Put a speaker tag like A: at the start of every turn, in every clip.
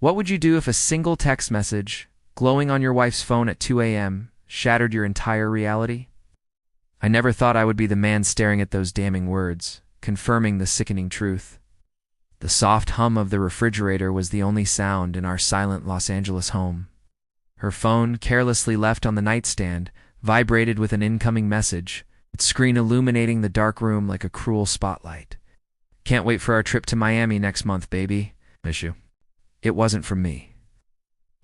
A: What would you do if a single text message, glowing on your wife's phone at 2 a.m., shattered your entire reality? I never thought I would be the man staring at those damning words, confirming the sickening truth. The soft hum of the refrigerator was the only sound in our silent Los Angeles home. Her phone, carelessly left on the nightstand, vibrated with an incoming message, its screen illuminating the dark room like a cruel spotlight. "Can't wait for our trip to Miami next month, baby. Miss you." It wasn't from me.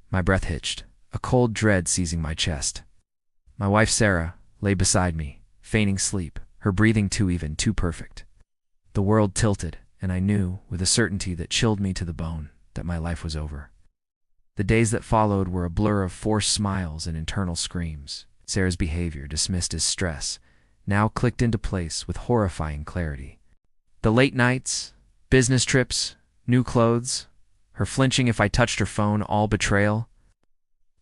A: My breath hitched, a cold dread seizing my chest. My wife, Sarah, lay beside me, feigning sleep, her breathing too even, too perfect. The world tilted, and I knew, with a certainty that chilled me to the bone, that my life was over. The days that followed were a blur of forced smiles and internal screams. Sarah's behavior, dismissed as stress, now clicked into place with horrifying clarity. The late nights, business trips, new clothes, her flinching if I touched her phone, all betrayal.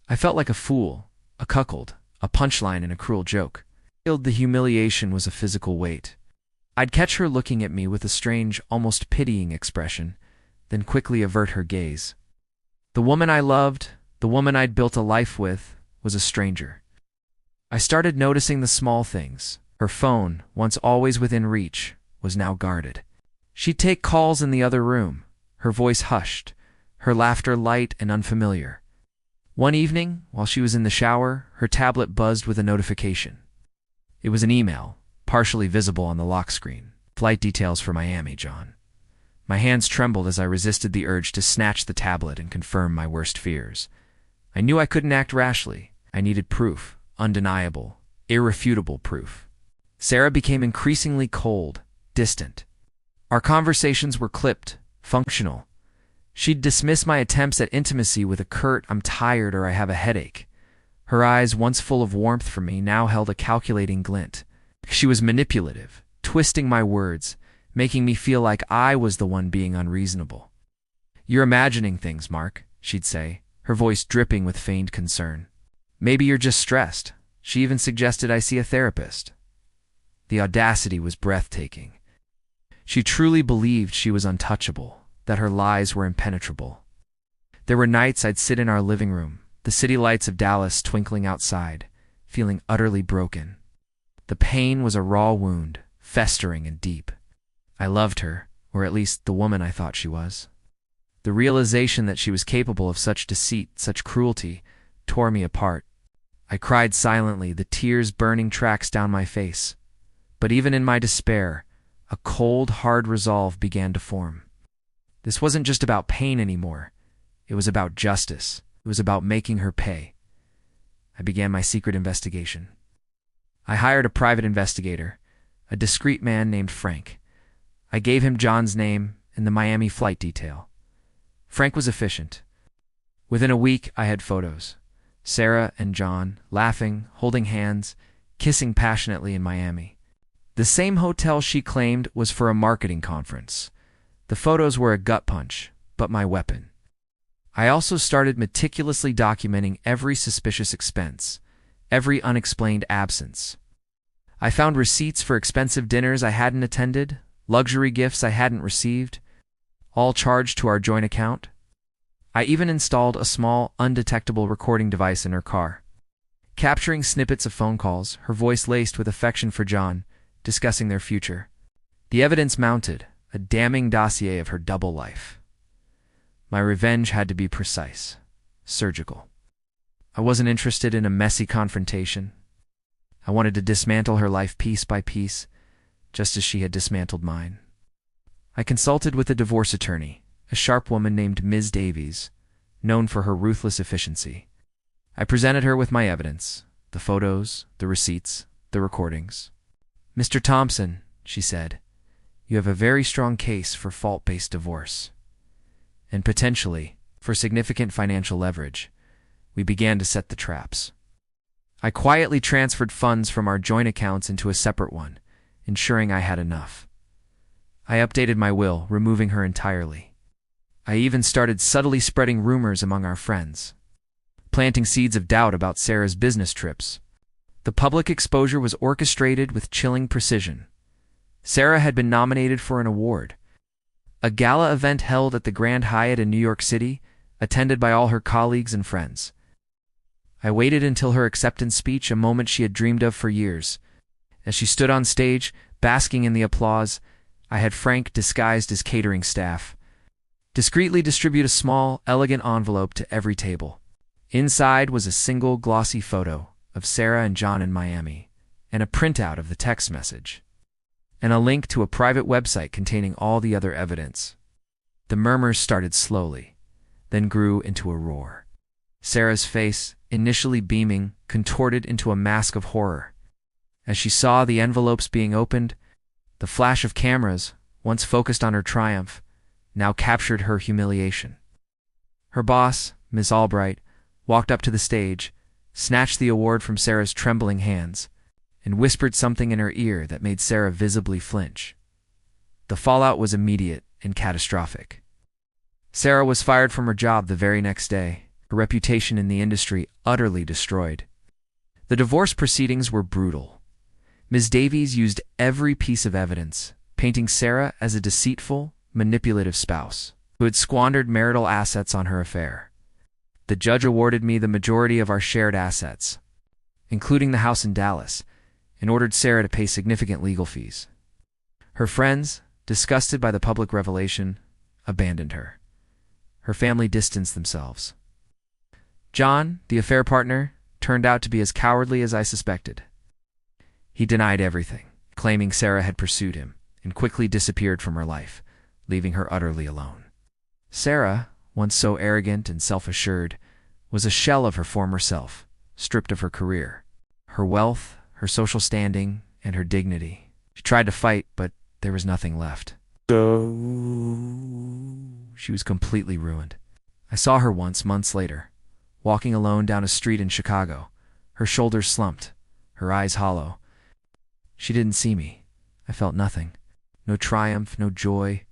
A: I felt like a fool, a cuckold, a punchline in a cruel joke. The humiliation was a physical weight. I'd catch her looking at me with a strange, almost pitying expression, then quickly avert her gaze. The woman I loved, the woman I'd built a life with, was a stranger. I started noticing the small things. Her phone, once always within reach, was now guarded. She'd take calls in the other room, her voice hushed, her laughter light and unfamiliar. One evening, while she was in the shower, her tablet buzzed with a notification. It was an email, partially visible on the lock screen. "Flight details for Miami, John." My hands trembled as I resisted the urge to snatch the tablet and confirm my worst fears. I knew I couldn't act rashly. I needed proof, undeniable, irrefutable proof. Sarah became increasingly cold, distant. Our conversations were clipped, functional. She'd dismiss my attempts at intimacy with a curt, "I'm tired" or "I have a headache." Her eyes, once full of warmth for me, now held a calculating glint. She was manipulative, twisting my words, making me feel like I was the one being unreasonable. "You're imagining things, Mark," she'd say, her voice dripping with feigned concern. "Maybe you're just stressed." She even suggested I see a therapist. The audacity was breathtaking. She truly believed she was untouchable, that her lies were impenetrable. There were nights I'd sit in our living room, the city lights of Dallas twinkling outside, feeling utterly broken. The pain was a raw wound, festering and deep. I loved her, or at least the woman I thought she was. The realization that she was capable of such deceit, such cruelty, tore me apart. I cried silently, the tears burning tracks down my face. But even in my despair, a cold, hard resolve began to form. This wasn't just about pain anymore. It was about justice. It was about making her pay. I began my secret investigation. I hired a private investigator, a discreet man named Frank. I gave him John's name and the Miami flight detail. Frank was efficient. Within a week, I had photos. Sarah and John, laughing, holding hands, kissing passionately in Miami. The same hotel she claimed was for a marketing conference. The photos were a gut punch, but my weapon. I also started meticulously documenting every suspicious expense, every unexplained absence. I found receipts for expensive dinners I hadn't attended, luxury gifts I hadn't received, all charged to our joint account. I even installed a small, undetectable recording device in her car, capturing snippets of phone calls, her voice laced with affection for John, discussing their future. The evidence mounted, a damning dossier of her double life. My revenge had to be precise, surgical. I wasn't interested in a messy confrontation. I wanted to dismantle her life piece by piece, just as she had dismantled mine. I consulted with a divorce attorney, a sharp woman named Ms. Davies, known for her ruthless efficiency. I presented her with my evidence, the photos, the receipts, the recordings. "Mr. Thompson," she said, "you have a very strong case for fault-based divorce, and potentially for significant financial leverage." We began to set the traps. I quietly transferred funds from our joint accounts into a separate one, ensuring I had enough. I updated my will, removing her entirely. I even started subtly spreading rumors among our friends, planting seeds of doubt about Sarah's business trips. The public exposure was orchestrated with chilling precision. Sarah had been nominated for an award. A gala event held at the Grand Hyatt in New York City, attended by all her colleagues and friends. I waited until her acceptance speech, a moment she had dreamed of for years. As she stood on stage, basking in the applause, I had Frank, disguised as catering staff, discreetly distribute a small, elegant envelope to every table. Inside was a single glossy photo of Sarah and John in Miami, and a printout of the text message, and a link to a private website containing all the other evidence. The murmurs started slowly, then grew into a roar. Sarah's face, initially beaming, contorted into a mask of horror. As she saw the envelopes being opened, the flash of cameras, once focused on her triumph, now captured her humiliation. Her boss, Miss Albright, walked up to the stage, snatched the award from Sarah's trembling hands, and whispered something in her ear that made Sarah visibly flinch. The fallout was immediate and catastrophic. Sarah was fired from her job the very next day, her reputation in the industry utterly destroyed. The divorce proceedings were brutal. Ms. Davies used every piece of evidence, painting Sarah as a deceitful, manipulative spouse who had squandered marital assets on her affair. The judge awarded me the majority of our shared assets, including the house in Dallas, and ordered Sarah to pay significant legal fees. Her friends, disgusted by the public revelation, abandoned her. Her family distanced themselves. John, the affair partner, turned out to be as cowardly as I suspected. He denied everything, claiming Sarah had pursued him, and quickly disappeared from her life, leaving her utterly alone. Sarah, once so arrogant and self-assured, was a shell of her former self, stripped of her career, her wealth, her social standing, and her dignity. She tried to fight, but there was nothing left. She was completely ruined. I saw her once, months later, walking alone down a street in Chicago, her shoulders slumped, her eyes hollow. She didn't see me. I felt nothing. No triumph, no joy,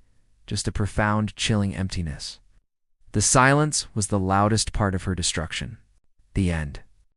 A: just a profound, chilling emptiness. The silence was the loudest part of her destruction. The end.